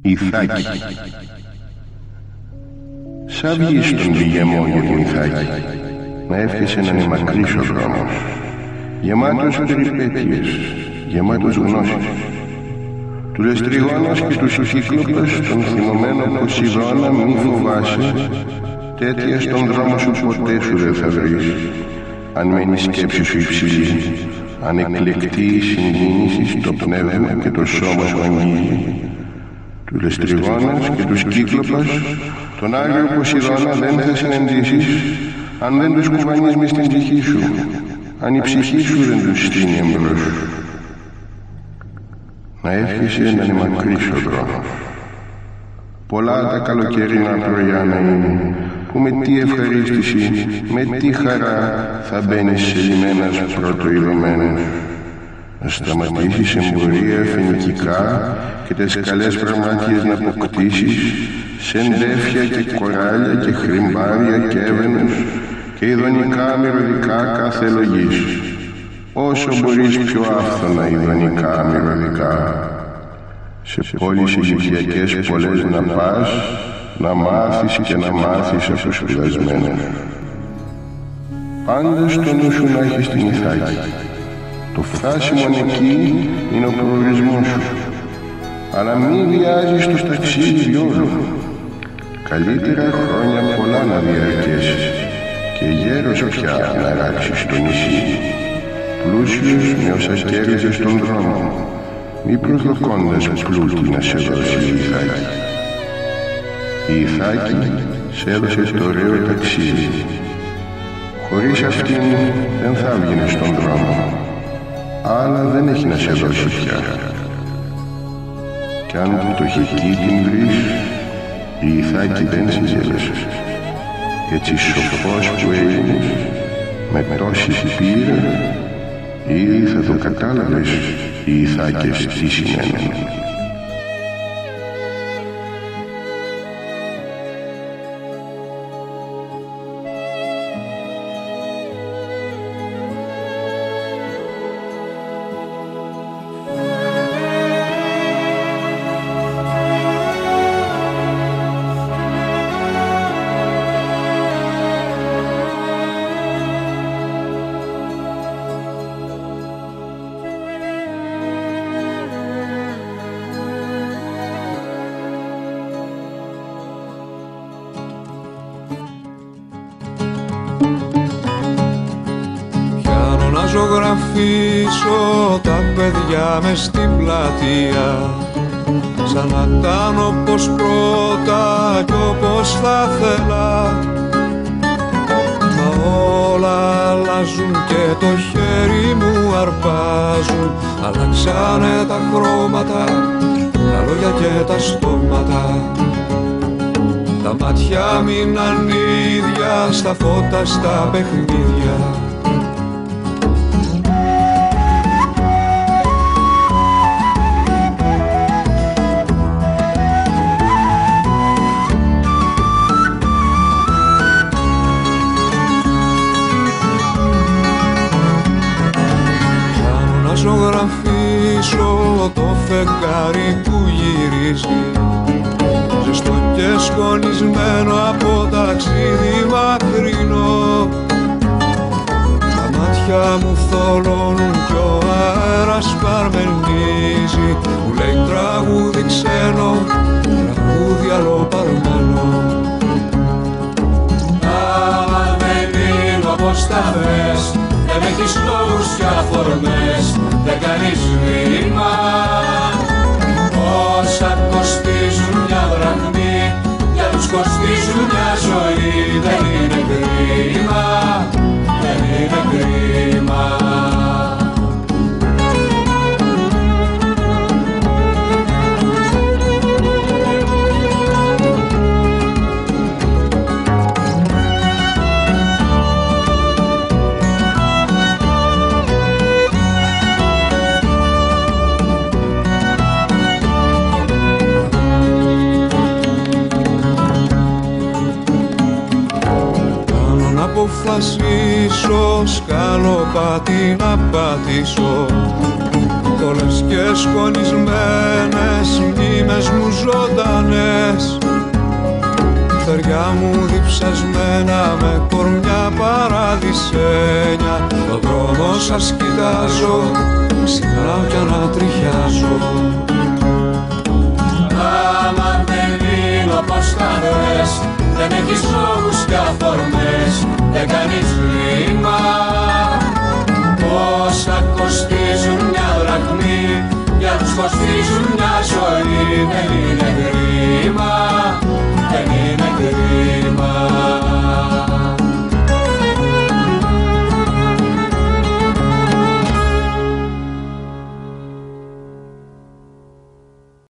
Ιθάκη. Σαν βγεις στον πηγεμό για την Ιθάκη, να εύχεσαι να είναι μακρύς ο δρόμος, γεμάτος περιπέτειες, γεμάτος γνώσεις. Του Λεστριγόνας και τους Κύκλοπες, τον θυμωμένο Ποσειδώνα, μη φοβάσαι, τέτοια στον δρόμο σου ποτέ σου δεν θα βρεις, αν μένει η σκέψη σου υψηλή, αν εκλεκτεί η συγκίνηση στο πνεύμα και το σώμα σου αγγίζει. Του Λεστριγόνας και τους Κύκλοπας, τον Άγιο Ποσειδώνα δεν θα συναντήσεις, αν δεν τους κουβανείς μες στην ψυχή σου, αν η ψυχή σου δεν τους στείνει εμπρός. Να εύχεσαι να είναι μακρύς ο δρόμος. Πολλά τα καλοκαιρινά πρωιά να είναι, που με τι ευχαρίστηση, με τι χαρά θα μπαίνεις σε λιμένας πρωτοειδωμένος. Να σταματήσεις εμπορία φοινικικά και τις καλές πραγμάτιες να αποκτήσεις, σε ντέφια και κοράλια και χρυμπάρια και έβαινες και ειδονικά μυρωδικά κάθε λογής. Όσο μπορείς πιο άφθονα ειδονικά μυρωδικά. Σε πόλεις Αιγυπτιακές πολλές να πας, να μάθεις και να μάθεις από σπουδασμένους. Πάντα στο νου σου να έχεις την Ιθάκη. Το φτάσιμο εκεί είναι ο προορισμός σου. Αλλά μην βιάζεις το ταξίδι διόλου. Καλύτερα χρόνια πολλά να διαρκέσεις και γέρος πια να ράξεις το νησί, πλούσιος με όσα κέρδιζες στον δρόμο, μη προσδοκώντας πλούτη να σε δώσει η Ιθάκη. Η Ιθάκη σε έδωσε το ωραίο ταξίδι. Χωρίς αυτήν δεν θα έβγαινες στον δρόμο, αλλά δεν έχει να σε δώσει πια. Κι αν το χεκί την βρεις, η Ιθάκη δεν σε γέλασε. Έτσι σοφός που έγινες, με τόση πείρα, ήδη θα το κατάλαβες οι Ιθάκες τι σημαίνουν. Ζωγραφίσω τα παιδιά μες στην πλατεία, σαν να κάνω όπως πρώτα κι όπως θα θέλα. Μα όλα αλλάζουν και το χέρι μου αρπάζουν, αλλάξανε τα χρώματα, τα λόγια και τα στόματα. Τα μάτια μείναν ίδια στα φώτα, στα παιχνίδια. Ζωγραφίσω το φεγγάρι που γυρίζει, ζεστό και σκονισμένο από ταξίδι μακρινό. Τα μάτια μου θολώνουν κι ο αέρας παρμενίζει, μου λέει τραγούδι ξένο, τραγούδι αλλοπαρμένο. Άμα δεν είναι όπως τα θες, δεν έχεις λόγους και αφορμές, δεν κάνεις βήμα. Όσα κοστίζουν μια δραχμή, για τους κοστίζουν μια ζωή. Δεν είναι κρίμα, δεν είναι κρίμα. Αποφασίσω σκαλοπάτι να πατήσω, στολές και σκονισμένες μνήμες μου ζωντανές, φτεριά μου διψασμένα με κορμιά παραδεισένια. Το δρόμο σας κοιτάζω, ξυπνάω κι ανατριχιάζω. Άμα δεν είναι όπως τα δες, δεν έχεις λόγους κι αφορμές, δεν κάνεις ρήμα. Πώς θα κοστίζουν μια δραχμή, για τους κοστίζουν